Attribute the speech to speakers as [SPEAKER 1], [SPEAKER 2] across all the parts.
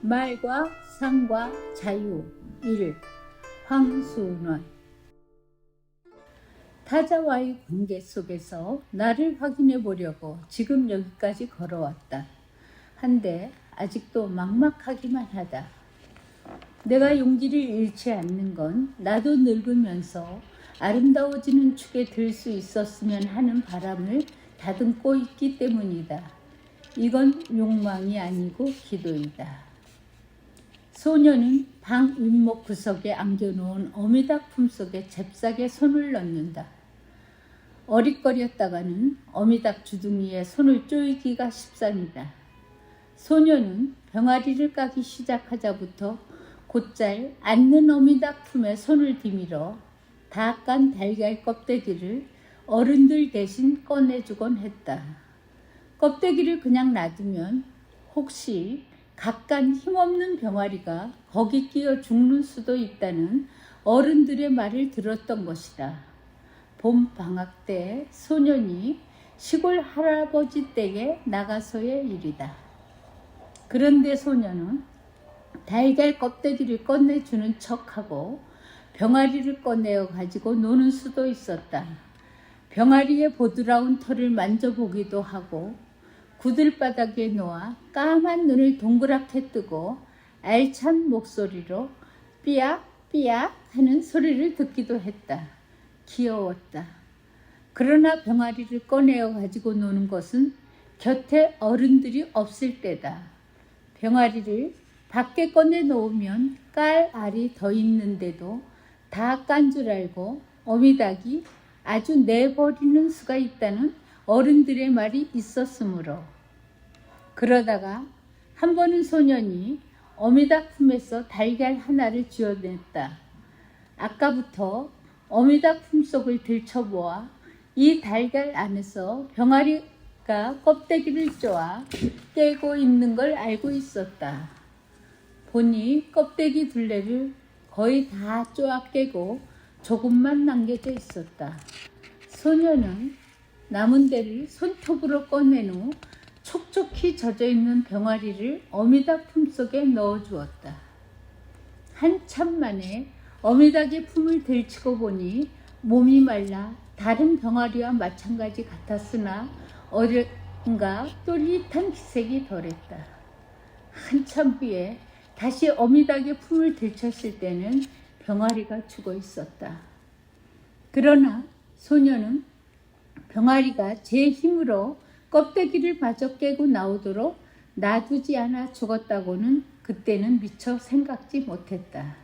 [SPEAKER 1] 말과 상과 자유 1. 황순원. 타자와의 관계 속에서 나를 확인해 보려고 지금 여기까지 걸어왔다. 한데 아직도 막막하기만 하다. 내가 용기를 잃지 않는 건 나도 늙으면서 아름다워지는 축에 들 수 있었으면 하는 바람을 다듬고 있기 때문이다. 이건 욕망이 아니고 기도이다. 소녀는 방 윗목 구석에 안겨놓은 어미닭 품속에 잽싸게 손을 넣는다. 어릿거렸다가는 어미닭 주둥이에 손을 쪼이기가 십상이다. 소녀는 병아리를 까기 시작하자부터 곧잘 앉는 어미닭 품에 손을 디밀어 다 깐 달걀 껍데기를 어른들 대신 꺼내주곤 했다. 껍데기를 그냥 놔두면 혹시 각간 힘없는 병아리가 거기 끼어 죽는 수도 있다는 어른들의 말을 들었던 것이다. 봄 방학 때 소년이 시골 할아버지 댁에 나가서의 일이다. 그런데 소년은 달걀 껍데기를 꺼내주는 척하고 병아리를 꺼내어 가지고 노는 수도 있었다. 병아리의 보드라운 털을 만져보기도 하고 구들바닥에 놓아 까만 눈을 동그랗게 뜨고 알찬 목소리로 삐약 하는 소리를 듣기도 했다. 귀여웠다. 그러나 병아리를 꺼내어 가지고 노는 것은 곁에 어른들이 없을 때다. 병아리를 밖에 꺼내 놓으면 깔 알이 더 있는데도 다 깐 줄 알고 어미닭이 아주 내버리는 수가 있다는 어른들의 말이 있었으므로. 그러다가 한 번은 소년이 어미닭 품에서 달걀 하나를 쥐어냈다. 아까부터 어미닭 품속을 들춰보아 이 달걀 안에서 병아리가 껍데기를 쪼아 깨고 있는 걸 알고 있었다. 보니 껍데기 둘레를 거의 다 쪼아 깨고 조금만 남겨져 있었다. 소년은 남은 데를 손톱으로 꺼낸 후 촉촉히 젖어있는 병아리를 어미닭 품속에 넣어주었다. 한참 만에 어미닭의 품을 들치고 보니 몸이 말라 다른 병아리와 마찬가지 같았으나 어딘가 또릿한 기색이 덜했다. 한참 후에 다시 어미닭의 품을 들쳤을 때는 병아리가 죽어 있었다. 그러나 소녀는 병아리가 제 힘으로 껍데기를 마저 깨고 나오도록 놔두지 않아 죽었다고는 그때는 미처 생각지 못했다.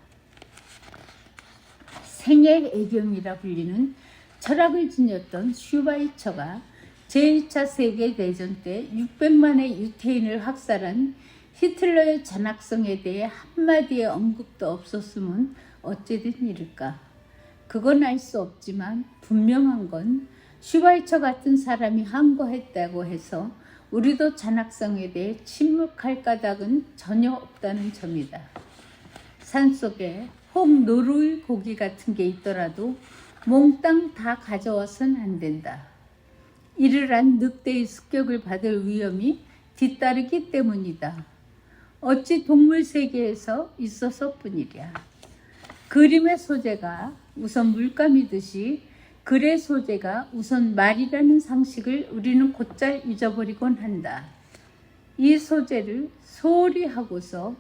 [SPEAKER 1] 생애 애경이라 불리는 철학을 지녔던 슈바이처가 제2차 세계대전 때 600만의 유태인을 학살한 히틀러의 잔악성에 대해 한마디의 언급도 없었으면 어찌된 일일까? 그건 알 수 없지만 분명한 건 슈바이처 같은 사람이 항거했다고 해서 우리도 잔악성에 대해 침묵할 까닭은 전혀 없다는 점이다. 산속에 혹 노루의 고기 같은 게 있더라도 몽땅 다 가져와선 안 된다. 이를 한 늑대의 습격을 받을 위험이 뒤따르기 때문이다. 어찌 동물 세계에서 있어서뿐이랴. 그림의 소재가 우선 물감이듯이 글의 소재가 우선 말이라는 상식을 우리는 곧잘 잊어버리곤 한다. 이 소재를 소홀히 하고서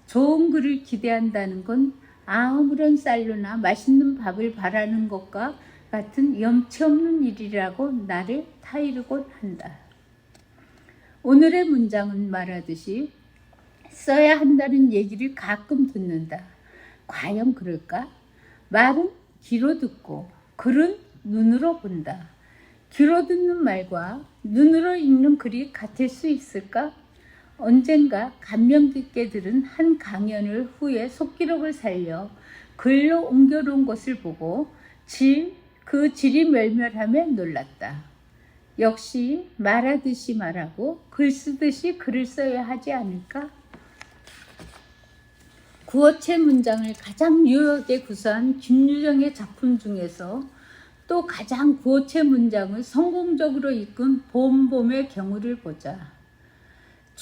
[SPEAKER 1] 좋은 글을 기대한다는 건 아무런 쌀로나 맛있는 밥을 바라는 것과 같은 염치 없는 일이라고 나를 타이르곤 한다. 오늘의 문장은 말하듯이 써야 한다는 얘기를 가끔 듣는다. 과연 그럴까? 말은 귀로 듣고 글은 눈으로 본다. 귀로 듣는 말과 눈으로 읽는 글이 같을 수 있을까? 언젠가 감명 깊게 들은 한 강연을 후에 속기록을 살려 글로 옮겨놓은 것을 보고 그 질이 멸멸함에 놀랐다. 역시 말하듯이 말하고 글 쓰듯이 글을 써야 하지 않을까? 구어체 문장을 가장 유효하게 구사한 김유정의 작품 중에서 또 가장 구어체 문장을 성공적으로 이끈 봄봄의 경우를 보자.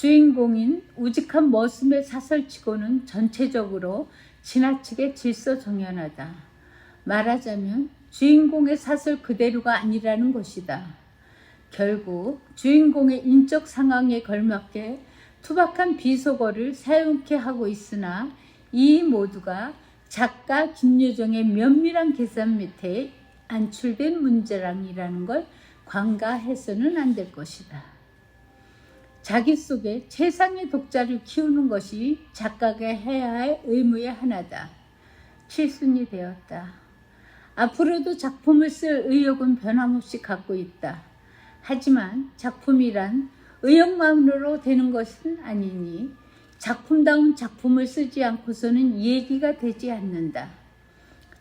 [SPEAKER 1] 주인공인 우직한 머슴의 사설치고는 전체적으로 지나치게 질서정연하다. 말하자면 주인공의 사설 그대로가 아니라는 것이다. 결국 주인공의 인적 상황에 걸맞게 투박한 비속어를 사용케 하고 있으나 이 모두가 작가 김유정의 면밀한 계산 밑에 안출된 문제랑이라는 걸 관가해서는 안 될 것이다. 자기 속에 최상의 독자를 키우는 것이 작가가 해야 할 의무의 하나다. 칠순이 되었다. 앞으로도 작품을 쓸 의욕은 변함없이 갖고 있다. 하지만 작품이란 의욕만으로 되는 것은 아니니 작품다운 작품을 쓰지 않고서는 얘기가 되지 않는다.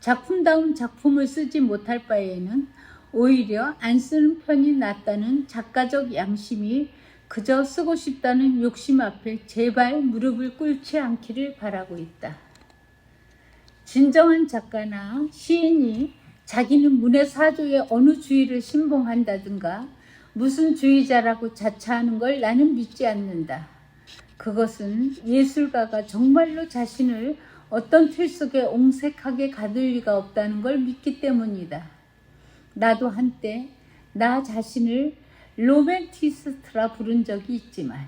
[SPEAKER 1] 작품다운 작품을 쓰지 못할 바에는 오히려 안 쓰는 편이 낫다는 작가적 양심이 그저 쓰고 싶다는 욕심 앞에 제발 무릎을 꿇지 않기를 바라고 있다. 진정한 작가나 시인이 자기는 문의 사조의 어느 주의를 신봉한다든가 무슨 주의자라고 자처하는 걸 나는 믿지 않는다. 그것은 예술가가 정말로 자신을 어떤 틀 속에 옹색하게 가둘 리가 없다는 걸 믿기 때문이다. 나도 한때 나 자신을 로맨티스트라 부른 적이 있지만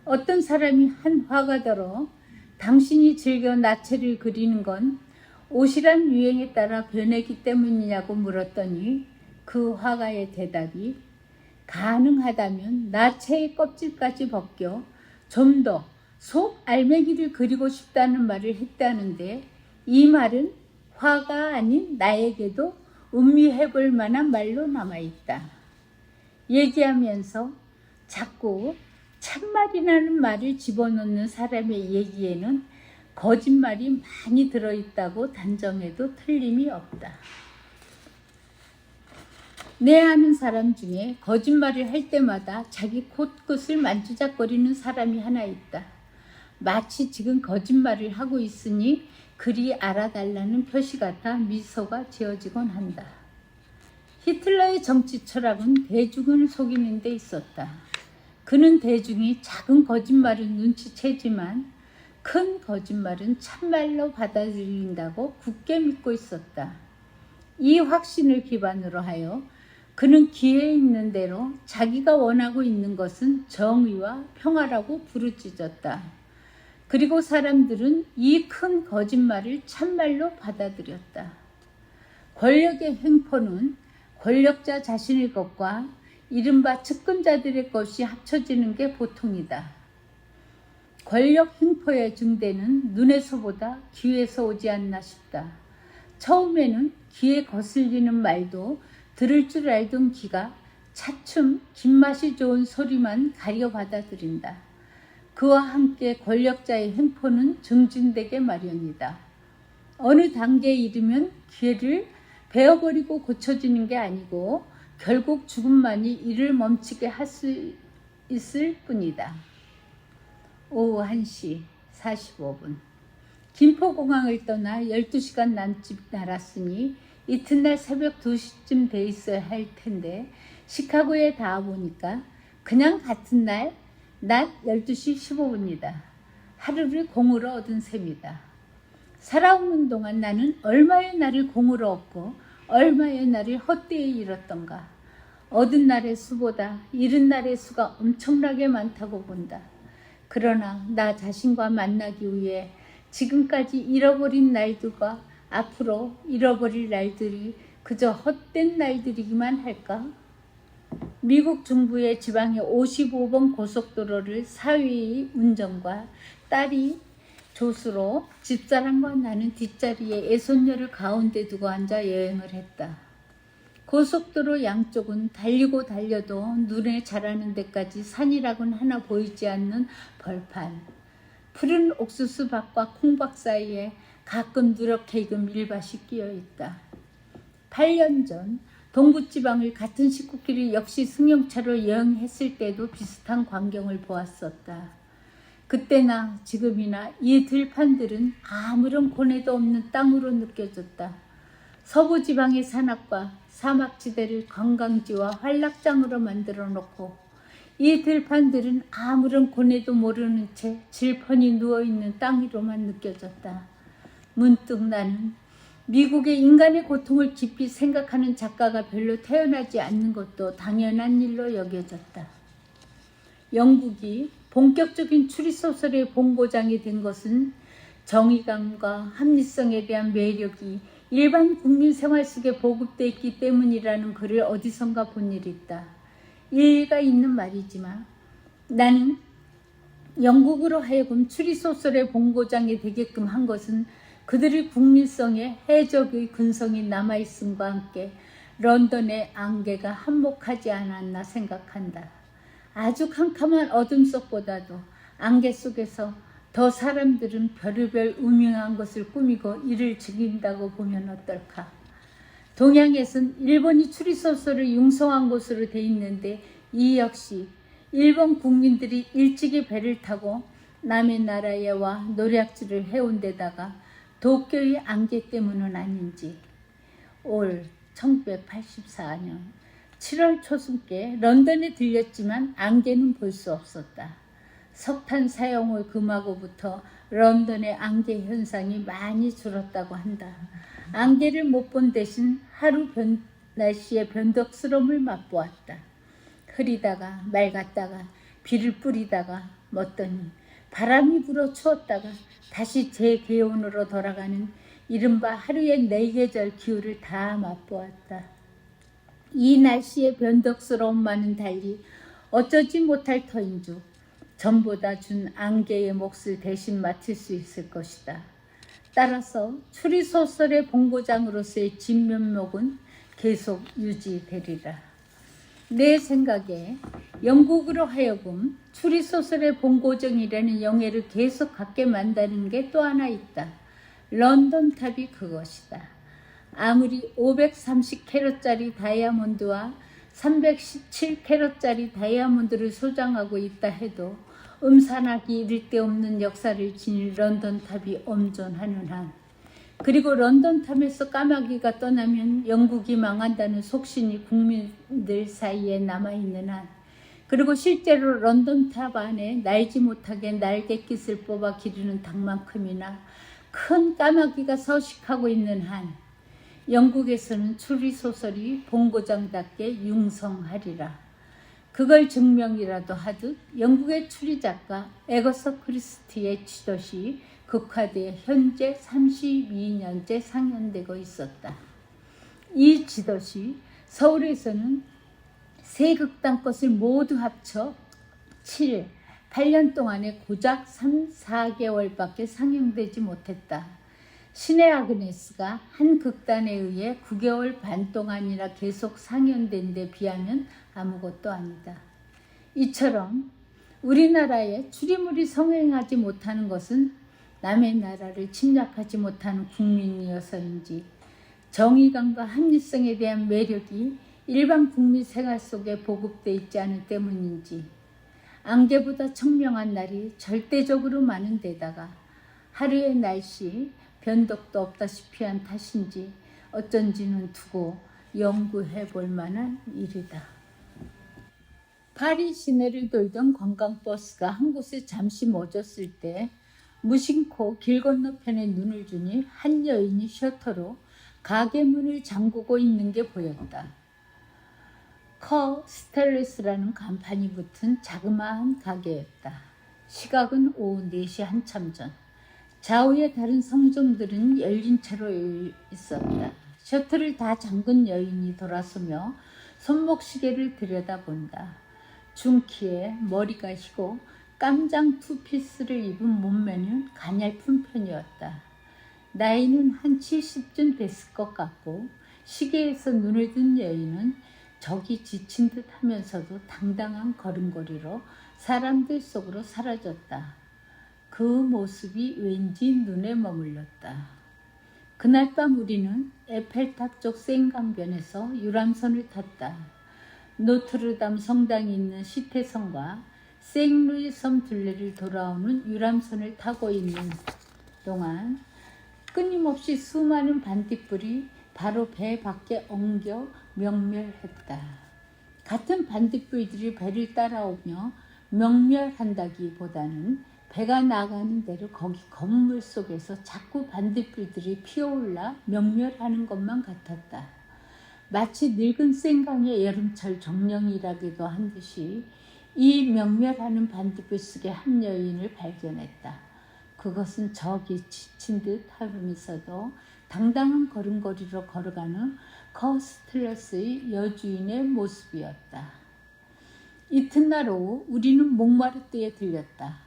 [SPEAKER 1] 어떤 사람이 한 화가더러 당신이 즐겨 나체를 그리는 건 옷이란 유행에 따라 변하기 때문이냐고 물었더니 그 화가의 대답이 가능하다면 나체의 껍질까지 벗겨 좀 더 속 알맹이를 그리고 싶다는 말을 했다는데 이 말은 화가 아닌 나에게도 음미해 볼 만한 말로 남아있다. 얘기하면서 자꾸 참말이라는 말을 집어넣는 사람의 얘기에는 거짓말이 많이 들어있다고 단정해도 틀림이 없다. 내 아는 사람 중에 거짓말을 할 때마다 자기 코끝을 만지작거리는 사람이 하나 있다. 마치 지금 거짓말을 하고 있으니 그리 알아달라는 표시 같아 미소가 지어지곤 한다. 히틀러의 정치 철학은 대중을 속이는 데 있었다. 그는 대중이 작은 거짓말은 눈치채지만 큰 거짓말은 참말로 받아들인다고 굳게 믿고 있었다. 이 확신을 기반으로 하여 그는 기회에 있는 대로 자기가 원하고 있는 것은 정의와 평화라고 부르짖었다. 그리고 사람들은 이 큰 거짓말을 참말로 받아들였다. 권력의 횡포는 권력자 자신의 것과 이른바 측근자들의 것이 합쳐지는 게 보통이다. 권력 횡포의 증대는 눈에서보다 귀에서 오지 않나 싶다. 처음에는 귀에 거슬리는 말도 들을 줄 알던 귀가 차츰 김맛이 좋은 소리만 가려 받아들인다. 그와 함께 권력자의 횡포는 증진되게 마련이다. 어느 단계에 이르면 귀를 베어버리고 고쳐지는 게 아니고 결국 죽음만이 이를 멈추게 할 수 있을 뿐이다. 오후 1시 45분 김포공항을 떠나 12시간 남짓 날았으니 이튿날 새벽 2시쯤 돼 있어야 할 텐데 시카고에 닿아보니까 그냥 같은 날 낮 12시 15분이다. 하루를 공으로 얻은 셈이다. 살아오는 동안 나는 얼마의 날을 공으로 얻고 얼마의 날을 헛되이 잃었던가. 얻은 날의 수보다 잃은 날의 수가 엄청나게 많다고 본다. 그러나 나 자신과 만나기 위해 지금까지 잃어버린 날들과 앞으로 잃어버릴 날들이 그저 헛된 날들이기만 할까? 미국 중부의 지방의 55번 고속도로를 사위의 운전과 딸이 조수로 집사람과 나는 뒷자리에 애손녀를 가운데 두고 앉아 여행을 했다. 고속도로 양쪽은 달리고 달려도 눈에 자라는 데까지 산이라고는 하나 보이지 않는 벌판. 푸른 옥수수밭과 콩밭 사이에 가끔 누렇게 익은 밀밭이 끼어 있다. 8년 전 동부지방을 같은 식구끼리 역시 승용차로 여행했을 때도 비슷한 광경을 보았었다. 그때나 지금이나 이 들판들은 아무런 고뇌도 없는 땅으로 느껴졌다. 서부지방의 산악과 사막지대를 관광지와 환락장으로 만들어 놓고 이 들판들은 아무런 고뇌도 모르는 채 질펀히 누워있는 땅 위로만 느껴졌다. 문득 나는 미국의 인간의 고통을 깊이 생각하는 작가가 별로 태어나지 않는 것도 당연한 일로 여겨졌다. 영국이 본격적인 추리소설의 본고장이 된 것은 정의감과 합리성에 대한 매력이 일반 국민 생활 속에 보급되어 있기 때문이라는 글을 어디선가 본 일이 있다. 일리가 있는 말이지만 나는 영국으로 하여금 추리소설의 본고장이 되게끔 한 것은 그들의 국민성에 해적의 근성이 남아있음과 함께 런던의 안개가 한몫하지 않았나 생각한다. 아주 캄캄한 어둠 속보다도 안개 속에서 더 사람들은 별의별 우명한 것을 꾸미고 이를 즐긴다고 보면 어떨까. 동양에선 일본이 추리소설을 융성한 곳으로 돼 있는데 이 역시 일본 국민들이 일찍이 배를 타고 남의 나라에 와 노략질을 해온 데다가 도쿄의 안개 때문은 아닌지 올 1984년 7월 초순께 런던에 들렸지만 안개는 볼 수 없었다. 석탄 사용을 금하고부터 런던의 안개 현상이 많이 줄었다고 한다. 안개를 못 본 대신 하루 날씨의 변덕스러움을 맛보았다. 흐리다가 맑았다가 비를 뿌리다가 멎더니 바람이 불어 추웠다가 다시 재기온으로 돌아가는 이른바 하루의 4계절 기후를 다 맛보았다. 이 날씨의 변덕스러움만은 달리 어쩌지 못할 터인즉 전보다 준 안개의 몫을 대신 맡을 수 있을 것이다. 따라서 추리소설의 본고장으로서의 진면목은 계속 유지되리라. 내 생각에 영국으로 하여금 추리소설의 본고장이라는 영예를 계속 갖게 만드는 게 또 하나 있다. 런던탑이 그것이다. 아무리 530캐럿짜리 다이아몬드와 317캐럿짜리 다이아몬드를 소장하고 있다 해도 음산하기 이를 데 없는 역사를 지닌 런던탑이 엄존하는 한, 그리고 런던탑에서 까마귀가 떠나면 영국이 망한다는 속신이 국민들 사이에 남아있는 한, 그리고 실제로 런던탑 안에 날지 못하게 날갯깃을 뽑아 기르는 닭만큼이나 큰 까마귀가 서식하고 있는 한, 영국에서는 추리소설이 본고장답게 융성하리라. 그걸 증명이라도 하듯 영국의 추리작가 애거서 크리스티의 지도시 극화돼 현재 32년째 상연되고 있었다. 이 지도시 서울에서는 세 극단 것을 모두 합쳐 8년 동안에 고작 3, 4개월밖에 상영되지 못했다. 신의 아그네스가 한 극단에 의해 9개월 반 동안이나 계속 상연된 데 비하면 아무것도 아니다. 이처럼 우리나라에 추리물이 성행하지 못하는 것은 남의 나라를 침략하지 못하는 국민이어서인지, 정의감과 합리성에 대한 매력이 일반 국민 생활 속에 보급되어 있지 않은 때문인지, 안개보다 청명한 날이 절대적으로 많은 데다가 하루의 날씨 변덕도 없다시피 한 탓인지 어쩐지는 두고 연구해 볼 만한 일이다. 파리 시내를 돌던 관광버스가 한 곳에 잠시 멈췄을 때 무심코 길 건너편에 눈을 주니 한 여인이 셔터로 가게 문을 잠그고 있는 게 보였다. 커 스텔레스라는 간판이 붙은 자그마한 가게였다. 시각은 오후 4시 한참 전. 좌우의 다른 성종들은 열린 채로 있었다. 셔터를 다 잠근 여인이 돌아서며 손목시계를 들여다본다. 중키에 머리가 희고 깜장 투피스를 입은 몸매는 가냘픈 편이었다. 나이는 한 70쯤 됐을 것 같고 시계에서 눈을 든 여인은 적이 지친 듯 하면서도 당당한 걸음걸이로 사람들 속으로 사라졌다. 그 모습이 왠지 눈에 머물렀다. 그날 밤 우리는 에펠탑 쪽 생강변에서 유람선을 탔다. 노트르담 성당이 있는 시태성과 생루이 섬 둘레를 돌아오는 유람선을 타고 있는 동안 끊임없이 수많은 반딧불이 바로 배 밖에 엉겨 명멸했다. 같은 반딧불들이 배를 따라오며 명멸한다기보다는 배가 나가는 대로 거기 건물 속에서 자꾸 반딧불들이 피어올라 명멸하는 것만 같았다. 마치 늙은 생강의 여름철 정령이라기도 한 듯이 이 명멸하는 반딧불 속에 한 여인을 발견했다. 그것은 저기 지친 듯 하면서도 당당한 걸음걸이로 걸어가는 커스틀러스의 여주인의 모습이었다. 이튿날 오후 우리는 몽마르트에 들렸다.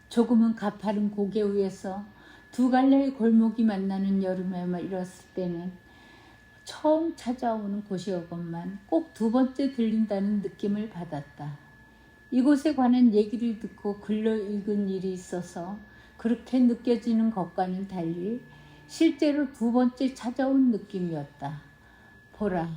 [SPEAKER 1] 조금은 가파른 고개 위에서 두 갈래의 골목이 만나는 여름에 일었을 때는 처음 찾아오는 곳이었건만 꼭 두 번째 들린다는 느낌을 받았다. 이곳에 관한 얘기를 듣고 글로 읽은 일이 있어서 그렇게 느껴지는 것과는 달리 실제로 두 번째 찾아온 느낌이었다. 보라,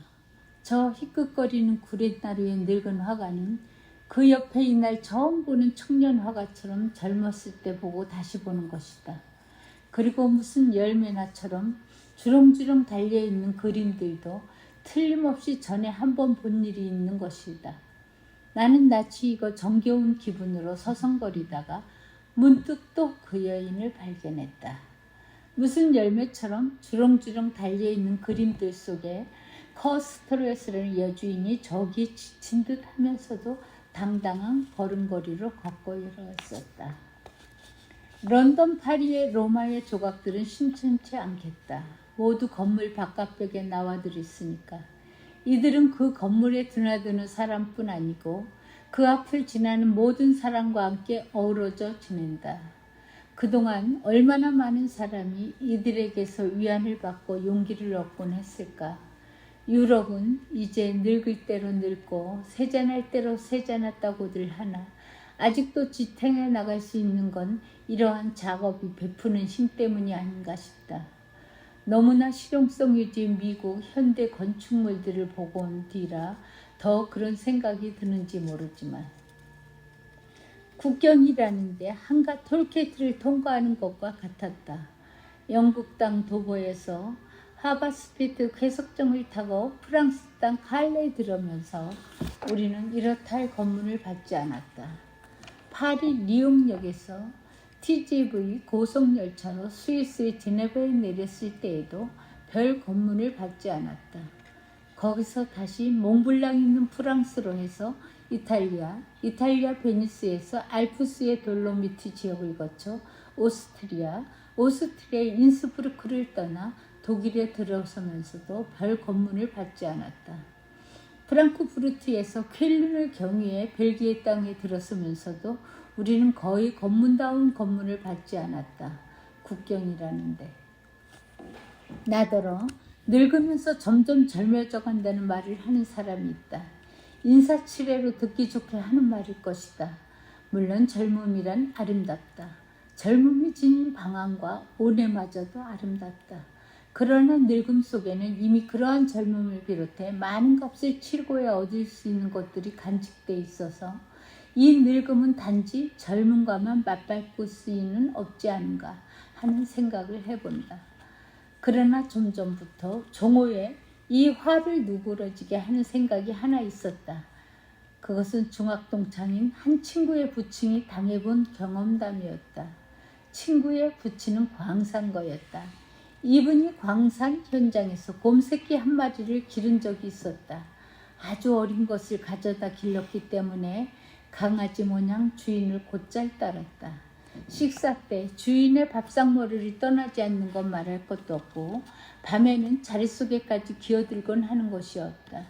[SPEAKER 1] 저 희끗거리는 구렛나루의 늙은 화가는 그 옆에 이날 처음 보는 청년 화가처럼 젊었을 때 보고 다시 보는 것이다. 그리고 무슨 열매나처럼 주렁주렁 달려있는 그림들도 틀림없이 전에 한 번 본 일이 있는 것이다. 나는 낯이 익어 정겨운 기분으로 서성거리다가 문득 또 그 여인을 발견했다. 무슨 열매처럼 주렁주렁 달려있는 그림들 속에 커스트레스라는 여주인이 저기 지친 듯 하면서도 당당한 걸음걸이로 걷고 일어섰다. 런던, 파리의 로마의 조각들은 심심치 않겠다. 모두 건물 바깥벽에 나와들 있으니까. 이들은 그 건물에 드나드는 사람뿐 아니고 그 앞을 지나는 모든 사람과 함께 어우러져 지낸다. 그동안 얼마나 많은 사람이 이들에게서 위안을 받고 용기를 얻곤 했을까. 유럽은 이제 늙을 대로 늙고 세잔할 대로 세잔했다고들 하나 아직도 지탱해 나갈 수 있는 건 이러한 작업이 베푸는 힘 때문이 아닌가 싶다. 너무나 실용성 위주의 미국 현대 건축물들을 보고 온 뒤라 더 그런 생각이 드는지 모르지만 국경이라는데 한가 톨게이트를 통과하는 것과 같았다. 영국 땅 도보에서 하바스피트 쾌속정을 타고 프랑스 땅 칼레에 들어오면서 우리는 이렇다 할 검문을 받지 않았다. 파리 리옹역에서 TGV 고속열차로 스위스의 제네바에 내렸을 때에도 별 검문을 받지 않았다. 거기서 다시 몽블랑 있는 프랑스로 해서 이탈리아 베니스에서 알프스의 돌로미티 지역을 거쳐 오스트리아의 인스브루크를 떠나 독일에 들어서면서도 별 검문을 받지 않았다. 프랑크푸르트에서 쾰른을 경유해 벨기에 땅에 들어서면서도 우리는 거의 검문다운 검문을 받지 않았다. 국경이라는데. 나더러 늙으면서 점점 젊어져 간다는 말을 하는 사람이 있다. 인사치레로 듣기 좋게 하는 말일 것이다. 물론 젊음이란 아름답다. 젊음이 지닌 방황과 온해마저도 아름답다. 그러나 늙음 속에는 이미 그러한 젊음을 비롯해 많은 값을 치르고야 얻을 수 있는 것들이 간직돼 있어서 이 늙음은 단지 젊음과만 맞밟고 쓰이는 없지 않은가 하는 생각을 해본다. 그러나 좀 전부터 종호에 이 화를 누그러지게 하는 생각이 하나 있었다. 그것은 중학동창인 한 친구의 부친이 당해본 경험담이었다. 친구의 부친은 광산거였다. 이분이 광산 현장에서 곰새끼 한 마리를 기른 적이 있었다. 아주 어린 것을 가져다 길렀기 때문에 강아지 모양 주인을 곧잘 따랐다. 식사 때 주인의 밥상머리를 떠나지 않는 건 말할 것도 없고 밤에는 자리 속에까지 기어들곤 하는 것이었다.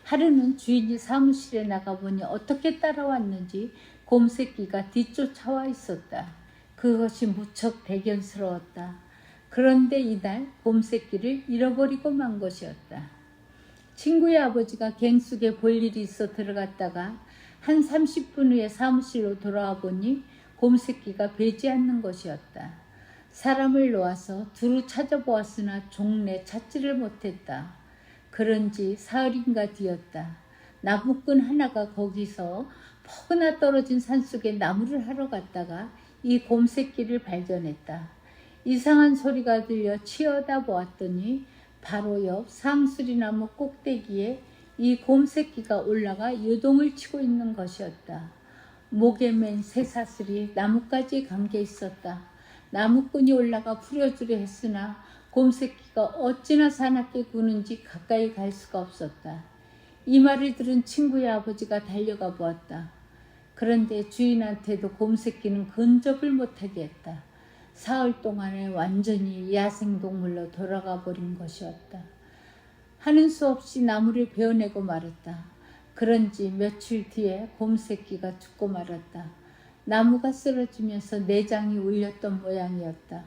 [SPEAKER 1] 하루는 주인이 사무실에 나가보니 어떻게 따라왔는지 곰새끼가 뒤쫓아와 있었다. 그것이 무척 대견스러웠다. 그런데 이날 곰새끼를 잃어버리고 만 것이었다. 친구의 아버지가 갱숙에 볼 일이 있어 들어갔다가 한 30분 후에 사무실로 돌아와 보니 곰새끼가 배지 않는 것이었다. 사람을 놓아서 두루 찾아보았으나 종래 찾지를 못했다. 그런지 사흘인가 뒤였다. 나무꾼 하나가 거기서 포근하 떨어진 산속에 나무를 하러 갔다가 이 곰새끼를 발견했다. 이상한 소리가 들려 치어다 보았더니 바로 옆 상수리나무 꼭대기에 이 곰새끼가 올라가 요동을 치고 있는 것이었다. 목에 맨 쇠사슬이 나뭇가지에 감겨 있었다. 나무꾼이 올라가 풀어주려 했으나 곰새끼가 어찌나 사납게 구는지 가까이 갈 수가 없었다. 이 말을 들은 친구의 아버지가 달려가 보았다. 그런데 주인한테도 곰새끼는 근접을 못하게 했다. 사흘 동안에 완전히 야생동물로 돌아가 버린 것이었다. 하는 수 없이 나무를 베어내고 말았다. 그런지 며칠 뒤에 곰새끼가 죽고 말았다. 나무가 쓰러지면서 내장이 울렸던 모양이었다.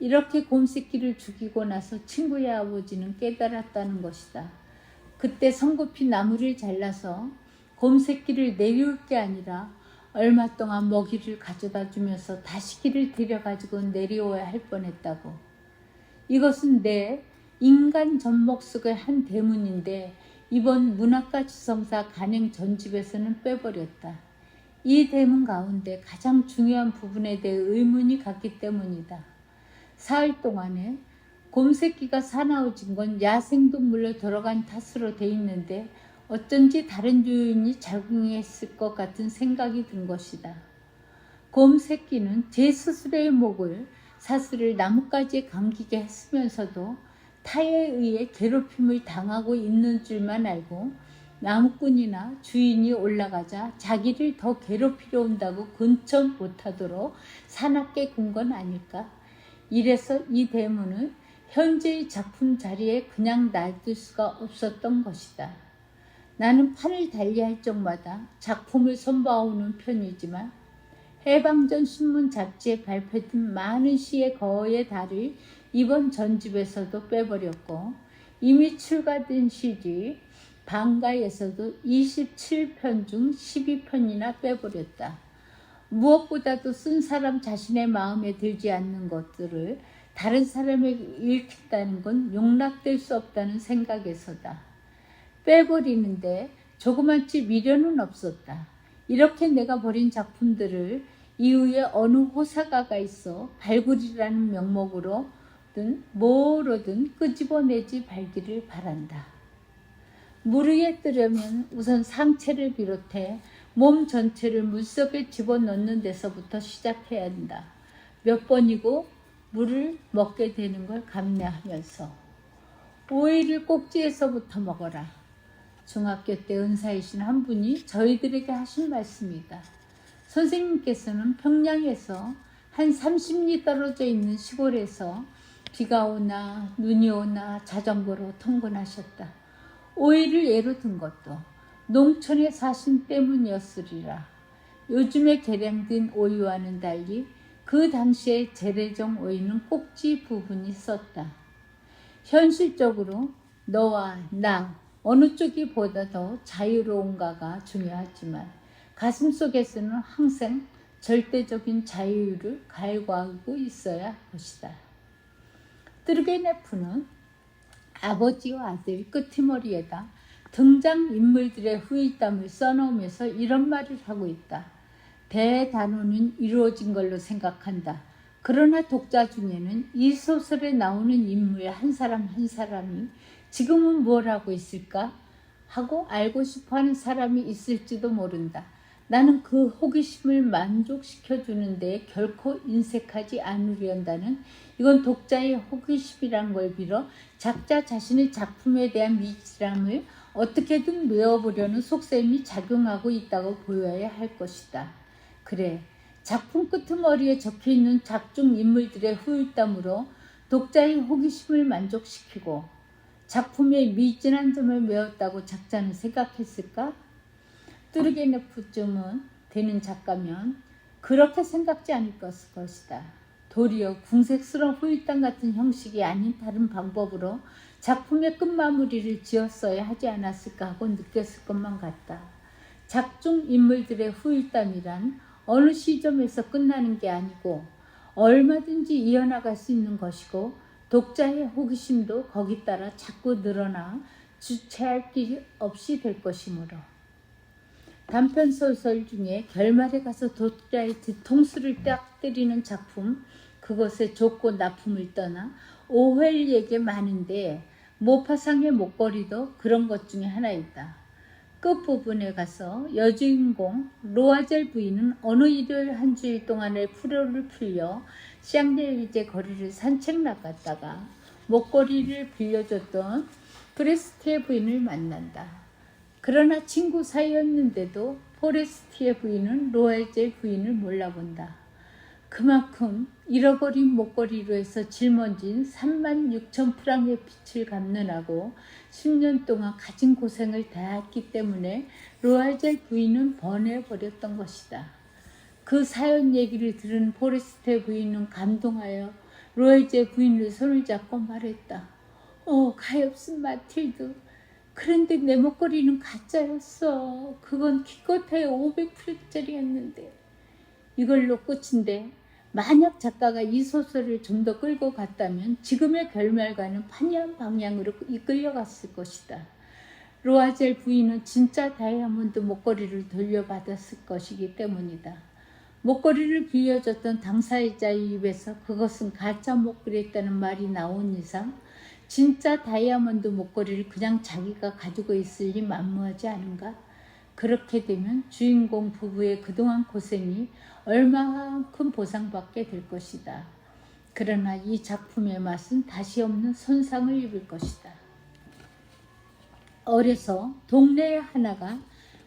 [SPEAKER 1] 이렇게 곰새끼를 죽이고 나서 친구의 아버지는 깨달았다는 것이다. 그때 성급히 나무를 잘라서 곰새끼를 내려올 게 아니라 얼마 동안 먹이를 가져다 주면서 다시기를 들여가지고 내려와야 할 뻔했다고. 이것은 내 인간 전목 속의 한 대문인데 이번 문학가 지성사 간행 전집에서는 빼버렸다. 이 대문 가운데 가장 중요한 부분에 대해 의문이 갔기 때문이다. 사흘 동안에 곰새끼가 사나워진 건 야생동물로 돌아간 탓으로 돼 있는데 어쩐지 다른 요인이 작용했을 것 같은 생각이 든 것이다. 곰새끼는 제 스스로의 목을 사슬을 나뭇가지에 감기게 했으면서도 타에 의해 괴롭힘을 당하고 있는 줄만 알고 나무꾼이나 주인이 올라가자 자기를 더 괴롭히려 온다고 근처 못하도록 사납게 군 건 아닐까? 이래서 이 대문은 현재의 작품 자리에 그냥 놔둘 수가 없었던 것이다. 나는 판을 달리할 적마다 작품을 선보아오는 편이지만 해방전 신문 잡지에 발표된 많은 시의 거의 다를 이번 전집에서도 빼버렸고 이미 출간된 시지 방가에서도 27편 중 12편이나 빼버렸다. 무엇보다도 쓴 사람 자신의 마음에 들지 않는 것들을 다른 사람에게 읽힌다는 건 용납될 수 없다는 생각에서다. 빼버리는데 조그맣지 미련은 없었다. 이렇게 내가 버린 작품들을 이후에 어느 호사가가 있어 발굴이라는 명목으로든 뭐로든 끄집어내지 말기를 바란다. 물 위에 뜨려면 우선 상체를 비롯해 몸 전체를 물속에 집어넣는 데서부터 시작해야 한다. 몇 번이고 물을 먹게 되는 걸 감내하면서 오이를 꼭지에서부터 먹어라. 중학교 때 은사이신 한 분이 저희들에게 하신 말씀이다. 선생님께서는 평양에서 한 30리 떨어져 있는 시골에서 비가 오나 눈이 오나 자전거로 통근하셨다. 오이를 예로 든 것도 농촌에 사신 때문이었으리라. 요즘에 개량된 오이와는 달리 그 당시에 재래종 오이는 꼭지 부분이 썼다. 현실적으로 너와 나 어느 쪽이 보다 더 자유로운가가 중요하지만 가슴속에서는 항상 절대적인 자유를 갈구하고 있어야 할 것이다. 뚜르게네프는 아버지와 아들 끄트머리에다 등장인물들의 후일담을 써놓으면서 이런 말을 하고 있다. 대단원은 이루어진 걸로 생각한다. 그러나 독자 중에는 이 소설에 나오는 인물 한 사람 한 사람이 지금은 뭘 하고 있을까 하고 알고 싶어하는 사람이 있을지도 모른다. 나는 그 호기심을 만족시켜주는 데 결코 인색하지 않으려 한다는 이건 독자의 호기심이란 걸 빌어 작자 자신의 작품에 대한 미치함을 어떻게든 메워보려는 속셈이 작용하고 있다고 보여야 할 것이다. 그래, 작품 끄트머리에 적혀있는 작중 인물들의 후일담으로 독자의 호기심을 만족시키고 작품의 미진한 점을 메웠다고 작자는 생각했을까? 뚜르게네프쯤은 되는 작가면 그렇게 생각지 않을 것이다. 도리어 궁색스러운 후일담 같은 형식이 아닌 다른 방법으로 작품의 끝마무리를 지었어야 하지 않았을까 하고 느꼈을 것만 같다. 작중 인물들의 후일담이란 어느 시점에서 끝나는 게 아니고 얼마든지 이어나갈 수 있는 것이고 독자의 호기심도 거기 따라 자꾸 늘어나 주체할 길 없이 될 것이므로 단편소설 중에 결말에 가서 독자의 뒤통수를 딱 때리는 작품, 그것의 좋고 나쁨을 떠나 오해일 얘기 많은데 모파상의 목걸이도 그런 것 중에 하나이다. 끝부분에 가서 여주인공 로아젤 부인은 어느 일요일 한 주일 동안의 피로를 풀려 샹젤리제 거리를 산책 나갔다가 목걸이를 빌려줬던 프레스티의 부인을 만난다. 그러나 친구 사이였는데도 포레스티의 부인은 로아젤 부인을 몰라본다. 그만큼 잃어버린 목걸이로 해서 짊어진 36,000프랑의 빚을 갚느라고 10년 동안 가진 고생을 다했기 때문에 로아젤 부인은 번해버렸던 것이다. 그 사연 얘기를 들은 포레스테 부인은 감동하여 로아젤 부인의 손을 잡고 말했다. 가엾은 마틸드. 그런데 내 목걸이는 가짜였어. 그건 기껏해야 500프랑짜리였는데. 이걸로 끝인데 만약 작가가 이 소설을 좀 더 끌고 갔다면 지금의 결말과는 판이한 방향으로 이끌려갔을 것이다. 로아젤 부인은 진짜 다이아몬드 목걸이를 돌려받았을 것이기 때문이다. 목걸이를 빌려줬던 당사자의 입에서 그것은 가짜 목걸이였다는 말이 나온 이상 진짜 다이아몬드 목걸이를 그냥 자기가 가지고 있을 리 만무하지 않은가? 그렇게 되면 주인공 부부의 그동안 고생이 얼마만큼 보상받게 될 것이다. 그러나 이 작품의 맛은 다시 없는 손상을 입을 것이다. 어려서 동네의 하나가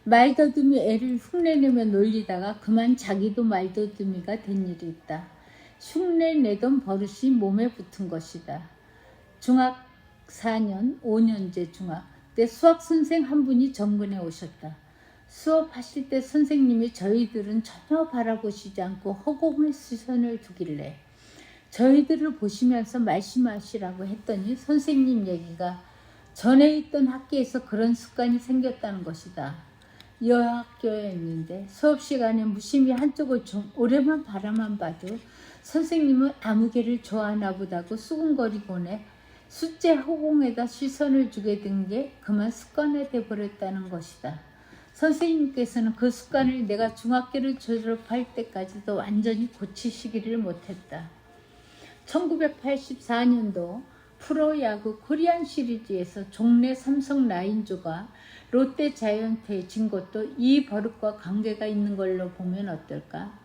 [SPEAKER 1] 말더듬이 애를 흉내내며 놀리다가 그만 자기도 말더듬이가 된 일이 있다. 흉내내던 버릇이 몸에 붙은 것이다. 중학 4년 5년제 중학 때 수학선생 한 분이 정근에 오셨다. 수업하실 때 선생님이 저희들은 전혀 바라보시지 않고 허공에 시선을 두길래 저희들을 보시면서 말씀하시라고 했더니 선생님 얘기가 전에 있던 학교에서 그런 습관이 생겼다는 것이다. 여학교에 있는데 수업 시간에 무심히 한쪽을 좀 오래만 바라만 봐도 선생님은 아무개를 좋아하나 보다고 수근거리곤 해 숫제 허공에다 시선을 주게 된 게 그만 습관화돼 버렸다는 것이다. 선생님께서는 그 습관을 내가 중학교를 졸업할 때까지도 완전히 고치시기를 못했다. 1984년도 프로야구 코리안 시리즈에서 종래 삼성 라인조가 롯데 자이언트에 진 것도 이 버릇과 관계가 있는 걸로 보면 어떨까?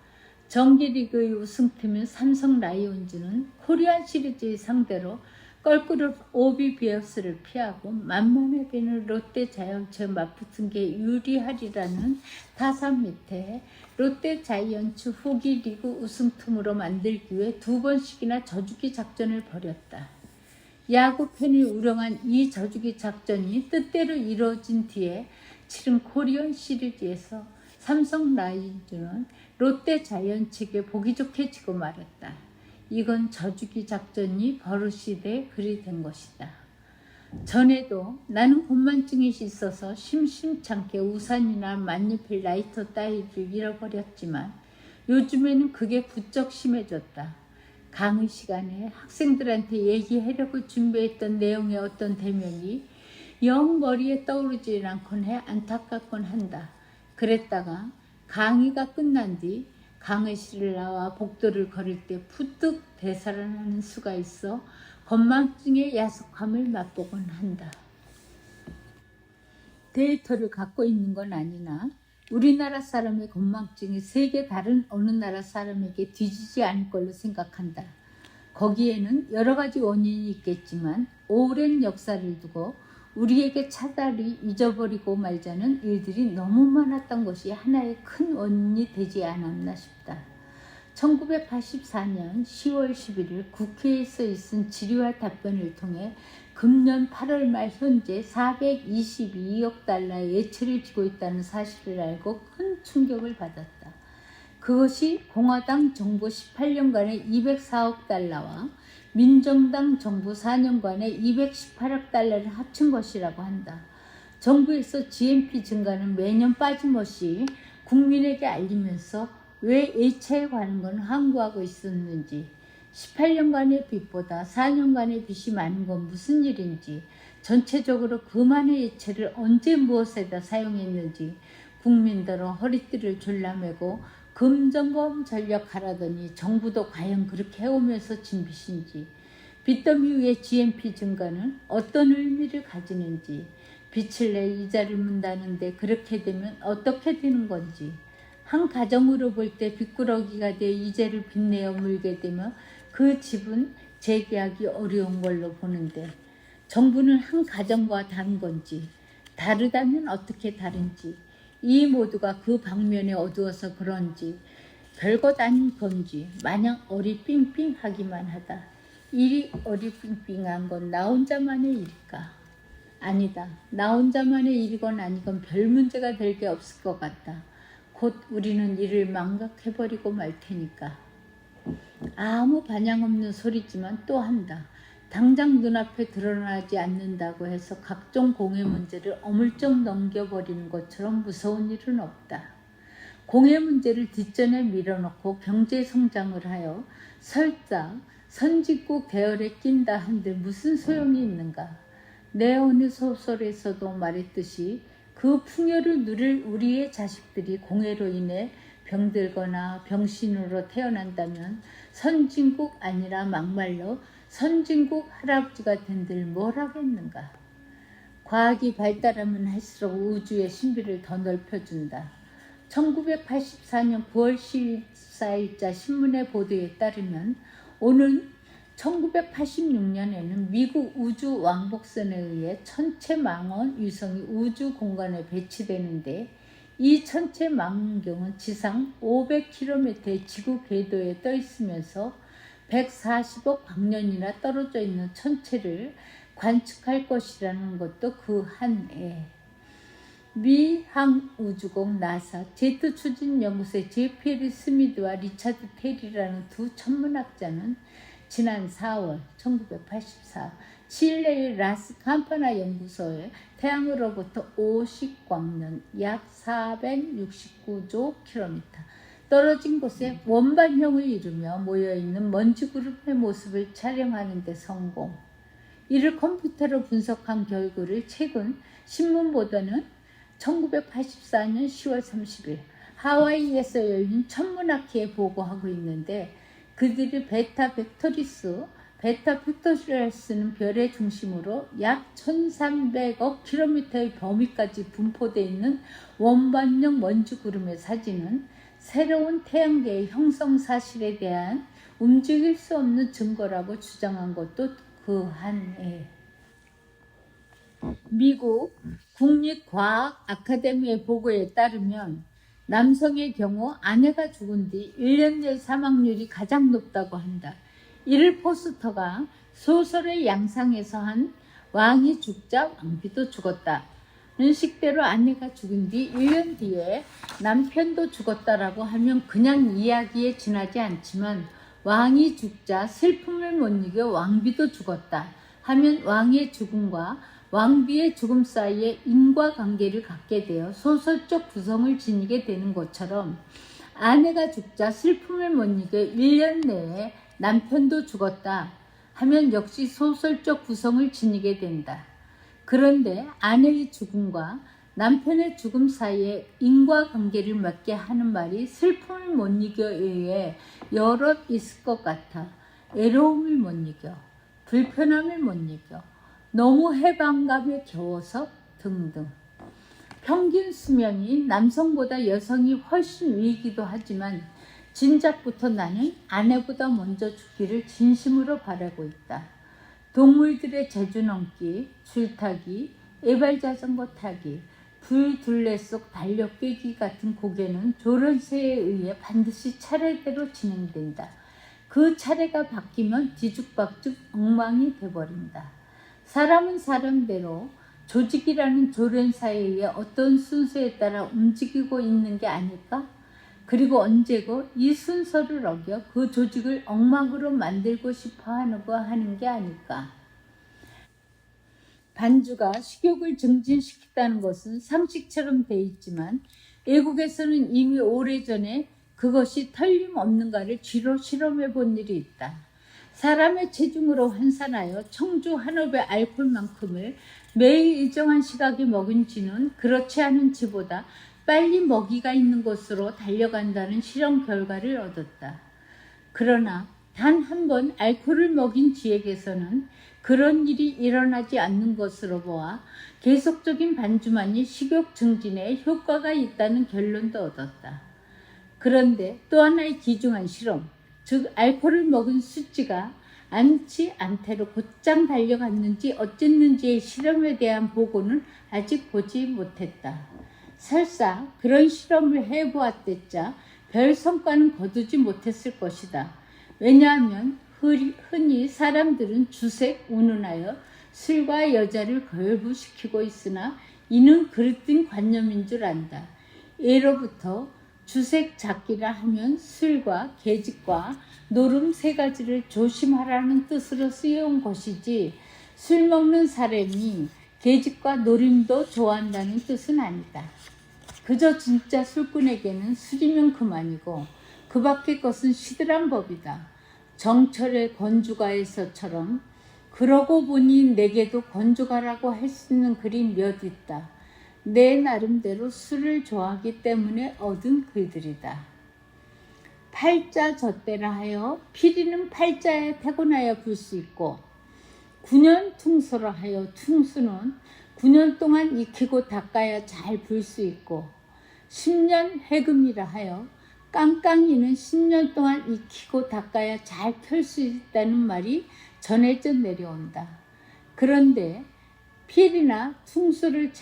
[SPEAKER 1] 정기리그의 우승팀인 삼성 라이온즈는 코리안 시리즈의 상대로 걸그룹 오비비어스를 피하고 만만하게는 롯데 자이언츠에 맞붙은 게 유리하리라는 타산 밑에 롯데 자이언츠 후기 리그 우승팀으로 만들기 위해 2번씩이나 저주기 작전을 벌였다. 야구 팬이 우려한 이 저주기 작전이 뜻대로 이루어진 뒤에 치른 코리안 시리즈에서 삼성 라이온즈는 롯데 자이언츠에게 보기 좋게 지고 말았다. 이건 저주기 작전이 버릇이 돼 그리 된 것이다. 전에도 나는 공만증이 있어서 심심찮게 우산이나 만년필 라이터 따위를 잃어버렸지만 요즘에는 그게 부쩍 심해졌다. 강의 시간에 학생들한테 얘기하려고 준비했던 내용의 어떤 대목이 영 머리에 떠오르지 않곤 해 안타깝곤 한다. 그랬다가 강의가 끝난 뒤 강의실을 나와 복도를 걸을 때 푸득 되살아나는 수가 있어 건망증의 야속함을 맛보곤 한다. 데이터를 갖고 있는 건 아니나 우리나라 사람의 건망증이 세계 다른 어느 나라 사람에게 뒤지지 않을 걸로 생각한다. 거기에는 여러 가지 원인이 있겠지만 오랜 역사를 두고 우리에게 차라리 잊어버리고 말자는 일들이 너무 많았던 것이 하나의 큰 원인이 되지 않았나 싶다. 1984년 10월 11일 국회에서 있은 질의와 답변을 통해 금년 8월 말 현재 422억 달러의 예치를 지고 있다는 사실을 알고 큰 충격을 받았다. 그것이 공화당 정부 18년간의 204억 달러와 민정당 정부 4년간의 218억 달러를 합친 것이라고 한다. 정부에서 GNP 증가는 매년 빠짐없이 국민에게 알리면서 왜 예차에 관한 건 항구하고 있었는지, 18년간의 빚보다 4년간의 빚이 많은 건 무슨 일인지, 전체적으로 그 많은 예체를 언제 무엇에다 사용했는지 국민들은 허리띠를 졸라매고 금점검 전력하라더니 정부도 과연 그렇게 해오면서 진 빚인지 빚더미 위의 GNP 증가는 어떤 의미를 가지는지, 빚을 내 이자를 문다는데 그렇게 되면 어떻게 되는 건지, 한 가정으로 볼 때 빚꾸러기가 돼 이자를 빚내어 물게 되면 그 집은 재계약이 어려운 걸로 보는데, 정부는 한 가정과 다른 건지, 다르다면 어떻게 다른지, 이 모두가 그 방면에 어두워서 그런지, 별것 아닌 건지 마냥 어리삥삥하기만 하다. 일이 어리삥삥한 건 나 혼자만의 일일까? 아니다. 나 혼자만의 일이건 아니건 별 문제가 될 게 없을 것 같다. 곧 우리는 이를 망각해버리고 말 테니까. 아무 반향 없는 소리지만 또 한다. 당장 눈앞에 드러나지 않는다고 해서 각종 공해 문제를 어물쩍 넘겨버리는 것처럼 무서운 일은 없다. 공해 문제를 뒷전에 밀어놓고 경제 성장을 하여 설사 선진국 대열에 낀다 한들 무슨 소용이 있는가. 내 어느 소설에서도 말했듯이 그 풍요를 누릴 우리의 자식들이 공해로 인해 병들거나 병신으로 태어난다면 선진국 아니라 막말로 선진국 할아버지가 된들 뭘 하겠는가. 과학이 발달하면 할수록 우주의 신비를 더 넓혀준다. 1984년 9월 14일자 신문의 보도에 따르면 오는 1986년에는 미국 우주 왕복선에 의해 천체망원 위성이 우주 공간에 배치되는데, 이 천체망원경은 지상 500km의 지구 궤도에 떠 있으면서 140억 광년이나 떨어져 있는 천체를 관측할 것이라는 것도 그 한 해. 미 항우주국 나사 제트 추진연구소의 제피에리 스미드와 리차드 테리라는 두 천문학자는 지난 4월 1984 칠레의 라스 캄파나 연구소에 태양으로부터 50광년 약 469조 킬로미터 떨어진 곳에 원반형을 이루며 모여있는 먼지 그룹의 모습을 촬영하는 데 성공. 이를 컴퓨터로 분석한 결과를 최근 신문 보도는 1984년 10월 30일 하와이에서 열린 천문학회에 보고하고 있는데, 그들이 베타 벡토리스는 별의 중심으로 약 1300억 킬로미터의 범위까지 분포되어 있는 원반형 먼지 구름의 사진은 새로운 태양계의 형성 사실에 대한 움직일 수 없는 증거라고 주장한 것도 그 한 해. 미국 국립과학 아카데미의 보고에 따르면 남성의 경우 아내가 죽은 뒤 1년 내 사망률이 가장 높다고 한다. 이를 포스터가 소설의 양상에서 한 왕이 죽자 왕비도 죽었다는 식대로 아내가 죽은 뒤 1년 뒤에 남편도 죽었다라고 하면 그냥 이야기에 지나지 않지만, 왕이 죽자 슬픔을 못 이겨 왕비도 죽었다 하면 왕의 죽음과 왕비의 죽음 사이에 인과관계를 갖게 되어 소설적 구성을 지니게 되는 것처럼, 아내가 죽자 슬픔을 못 이겨 1년 내에 남편도 죽었다 하면 역시 소설적 구성을 지니게 된다. 그런데 아내의 죽음과 남편의 죽음 사이에 인과관계를 맺게 하는 말이 슬픔을 못 이겨에 여럿 있을 것 같아. 외로움을 못 이겨, 불편함을 못 이겨, 너무 해방감에 겨워서 등등. 평균 수명이 남성보다 여성이 훨씬 위이기도 하지만 진작부터 나는 아내보다 먼저 죽기를 진심으로 바라고 있다. 동물들의 제주 넘기, 줄타기, 에발자전거 타기, 불둘레 속 달력 깨기 같은 고개는 조련사에 의해 반드시 차례대로 진행된다. 그 차례가 바뀌면 뒤죽박죽 엉망이 돼버린다. 사람은 사람대로 조직이라는 조련사에 의해 어떤 순서에 따라 움직이고 있는 게 아닐까? 그리고 언제고 이 순서를 어겨 그 조직을 엉망으로 만들고 싶어 하는 게 아닐까? 반주가 식욕을 증진시켰다는 것은 상식처럼 돼 있지만, 외국에서는 이미 오래전에 그것이 틀림없는가를 쥐로 실험해 본 일이 있다. 사람의 체중으로 환산하여 청주 한 업의 알코올만큼을 매일 일정한 시각에 먹은 쥐는 그렇지 않은 쥐보다 빨리 먹이가 있는 곳으로 달려간다는 실험 결과를 얻었다. 그러나 단 한 번 알코올을 먹인 쥐에게서는 그런 일이 일어나지 않는 것으로 보아 계속적인 반주만이 식욕 증진에 효과가 있다는 결론도 얻었다. 그런데 또 하나의 귀중한 실험, 즉 알코올을 먹은 수쥐가 않지 않대로 곧장 달려갔는지 어쨌는지의 실험에 대한 보고는 아직 보지 못했다. 설사 그런 실험을 해보았댔자 별 성과는 거두지 못했을 것이다. 왜냐하면 흔히 사람들은 주색 운운하여 술과 여자를 결부시키고 있으나 이는 그릇된 관념인 줄 안다. 예로부터 주색 잡기라 하면 술과 계집과 노름 세 가지를 조심하라는 뜻으로 쓰여온 것이지 술 먹는 사람이 계집과 노름도 좋아한다는 뜻은 아니다. 그저 진짜 술꾼에게는 술이면 그만이고 그 밖의 것은 시들한 법이다. 정철의 건주가에서처럼 그러고 보니 내게도 건주가라고 할 수 있는 글이 몇 있다. 내 나름대로 술을 좋아하기 때문에 얻은 글들이다. 팔자 젖대라 하여 피리는 팔자에 태고나야 불 수 있고 9년 퉁소라 하여 퉁수는 9년 동안 익히고 닦아야 잘 불 수 있고 10년 해금이라 하여 깡깡이는 10년 동안 익히고 닦아야 잘 켤 수 있다는 말이 전해져 내려온다. 그런데 필이나 퉁수를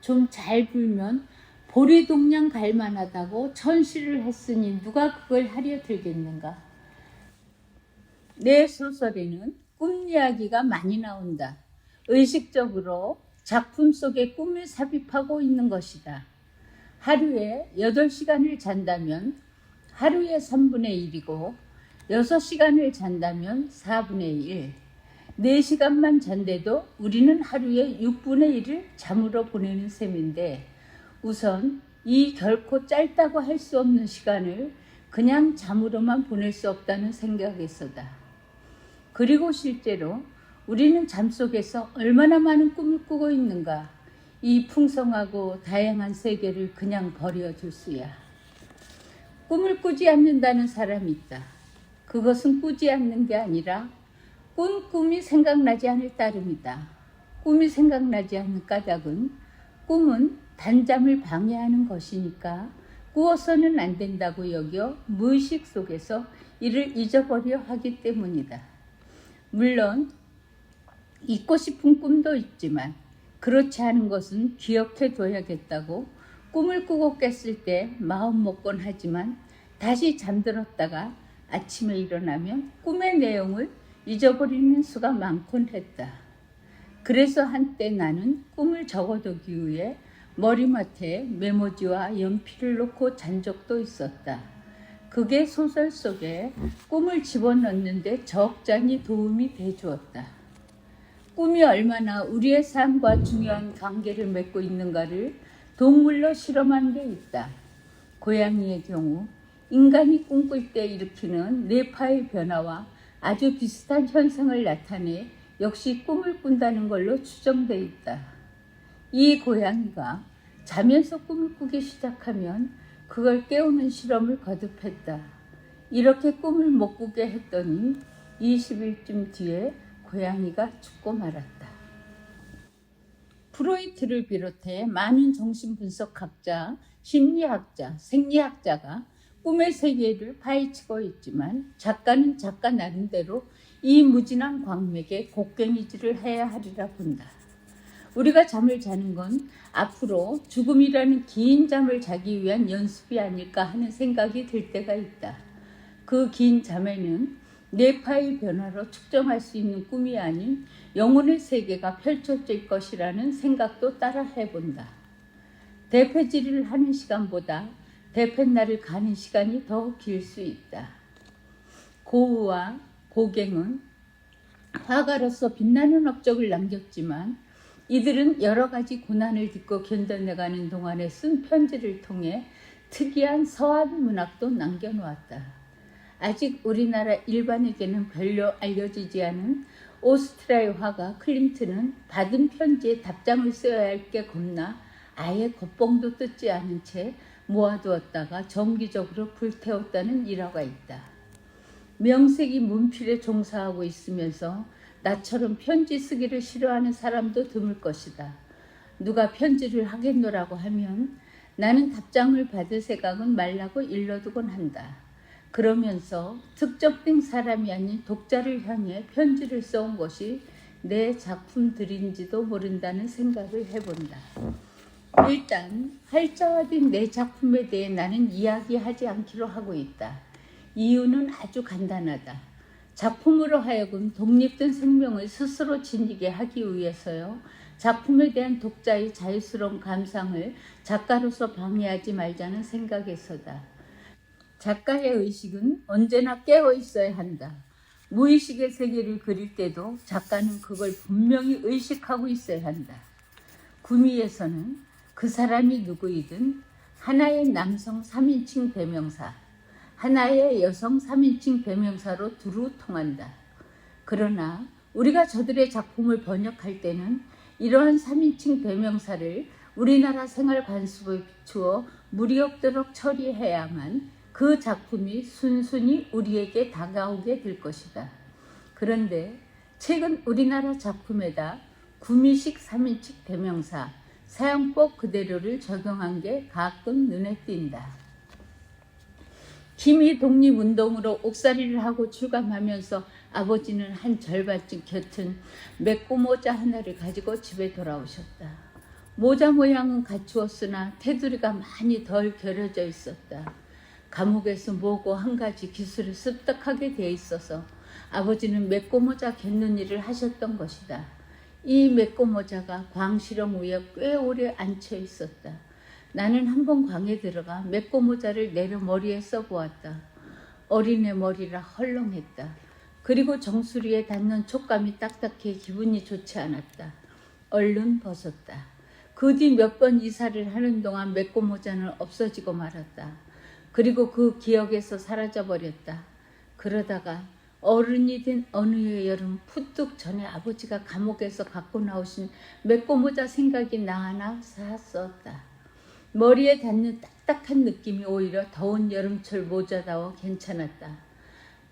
[SPEAKER 1] 좀 잘 불면 보리동량 갈만하다고 천시를 했으니 누가 그걸 하려 들겠는가. 내 소설에는 꿈 이야기가 많이 나온다. 의식적으로 작품 속에 꿈을 삽입하고 있는 것이다. 하루에 8시간을 잔다면 하루의 3분의 1이고 6시간을 잔다면 4분의 1. 4시간만 잔데도 우리는 하루에 6분의 1을 잠으로 보내는 셈인데 우선 이 결코 짧다고 할 수 없는 시간을 그냥 잠으로만 보낼 수 없다는 생각에서다. 그리고 실제로 우리는 잠속에서 얼마나 많은 꿈을 꾸고 있는가. 이 풍성하고 다양한 세계를 그냥 버려둘 수야. 꿈을 꾸지 않는다는 사람이 있다. 그것은 꾸지 않는 게 아니라 꾼 꿈이 생각나지 않을 따름이다. 꿈이 생각나지 않는 까닭은 꿈은 단잠을 방해하는 것이니까 꾸어서는 안 된다고 여겨 무의식 속에서 이를 잊어버려 하기 때문이다. 물론 잊고 싶은 꿈도 있지만 그렇지 않은 것은 기억해 둬야겠다고 꿈을 꾸고 깼을 때 마음 먹곤 하지만 다시 잠들었다가 아침에 일어나면 꿈의 내용을 잊어버리는 수가 많곤 했다. 그래서 한때 나는 꿈을 적어두기 위해 머리맡에 메모지와 연필을 놓고 잔 적도 있었다. 그게 소설 속에 꿈을 집어넣는데 적잖이 도움이 돼주었다. 꿈이 얼마나 우리의 삶과 중요한 관계를 맺고 있는가를 동물로 실험한 게 있다. 고양이의 경우 인간이 꿈꿀 때 일으키는 뇌파의 변화와 아주 비슷한 현상을 나타내 역시 꿈을 꾼다는 걸로 추정돼 있다. 이 고양이가 자면서 꿈을 꾸기 시작하면 그걸 깨우는 실험을 거듭했다. 이렇게 꿈을 못 꾸게 했더니 20일쯤 뒤에 고양이가 죽고 말았다. 프로이트를 비롯해 많은 정신분석학자, 심리학자, 생리학자가 꿈의 세계를 파헤치고 있지만 작가는 작가 나름대로 이 무진한 광맥에 곡괭이질을 해야 하리라 본다. 우리가 잠을 자는 건 앞으로 죽음이라는 긴 잠을 자기 위한 연습이 아닐까 하는 생각이 들 때가 있다. 그 긴 잠에는 뇌파의 변화로 측정할 수 있는 꿈이 아닌 영혼의 세계가 펼쳐질 것이라는 생각도 따라 해본다. 대패질을 하는 시간보다 대패날을 가는 시간이 더 길 수 있다. 고우와 고갱은 화가로서 빛나는 업적을 남겼지만 이들은 여러 가지 고난을 딛고 견뎌내가는 동안에 쓴 편지를 통해 특이한 서한 문학도 남겨놓았다. 아직 우리나라 일반에게는 별로 알려지지 않은 오스트리아의 화가 클림트는 받은 편지에 답장을 써야 할 게 겁나 아예 겉봉도 뜯지 않은 채 모아두었다가 정기적으로 불태웠다는 일화가 있다. 명색이 문필에 종사하고 있으면서 나처럼 편지 쓰기를 싫어하는 사람도 드물 것이다. 누가 편지를 하겠노라고 하면 나는 답장을 받을 생각은 말라고 일러두곤 한다. 그러면서 특정된 사람이 아닌 독자를 향해 편지를 써온 것이 내 작품들인지도 모른다는 생각을 해본다. 일단 활자화된 내 작품에 대해 나는 이야기하지 않기로 하고 있다. 이유는 아주 간단하다. 작품으로 하여금 독립된 생명을 스스로 지니게 하기 위해서요. 작품에 대한 독자의 자유스러운 감상을 작가로서 방해하지 말자는 생각에서다. 작가의 의식은 언제나 깨어 있어야 한다. 무의식의 세계를 그릴 때도 작가는 그걸 분명히 의식하고 있어야 한다. 구미에서는 그 사람이 누구이든 하나의 남성 3인칭 대명사, 하나의 여성 3인칭 대명사로 두루 통한다. 그러나 우리가 저들의 작품을 번역할 때는 이러한 3인칭 대명사를 우리나라 생활 관습에 비추어 무리 없도록 처리해야만 그 작품이 순순히 우리에게 다가오게 될 것이다. 그런데 최근 우리나라 작품에다 구미식 3인칭 대명사 사용법 그대로를 적용한 게 가끔 눈에 띈다. 기미 독립운동으로 옥살이를 하고 출감하면서 아버지는 한 절반쯤 곁은 메꼬 모자 하나를 가지고 집에 돌아오셨다. 모자 모양은 갖추었으나 테두리가 많이 덜 결여져 있었다. 감옥에서 모고 한 가지 기술을 습득하게 돼 있어서 아버지는 메꼬 모자 겟는 일을 하셨던 것이다. 이 메꼬 모자가 광시령 위에 꽤 오래 앉혀 있었다. 나는 한번 광에 들어가 메꼬 모자를 내려 머리에 써보았다. 어린애 머리라 헐렁했다. 그리고 정수리에 닿는 촉감이 딱딱해 기분이 좋지 않았다. 얼른 벗었다. 그 뒤 몇 번 이사를 하는 동안 메꼬 모자는 없어지고 말았다. 그리고 그 기억에서 사라져버렸다. 그러다가 어른이 된 어느 해 여름 푸뚝 전에 아버지가 감옥에서 갖고 나오신 메꼬 모자 생각이 나 하나 샀었다. 머리에 닿는 딱딱한 느낌이 오히려 더운 여름철 모자다워 괜찮았다.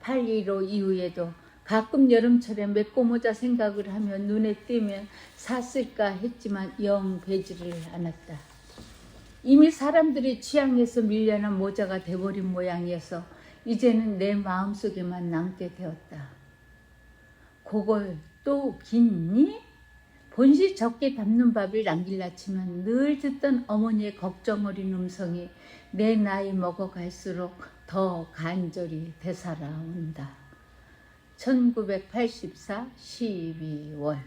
[SPEAKER 1] 8.15 이후에도 가끔 여름철에 메꼬 모자 생각을 하면 눈에 띄면 샀을까 했지만 영 배지를 않았다. 이미 사람들의 취향에서 밀려난 모자가 돼버린 모양이어서 이제는 내 마음속에만 남게 되었다. 그걸 또 긴니? 본시 적게 담는 밥을 남길라 치면 늘 듣던 어머니의 걱정 어린 음성이 내 나이 먹어갈수록 더 간절히 되살아온다. 1984 12월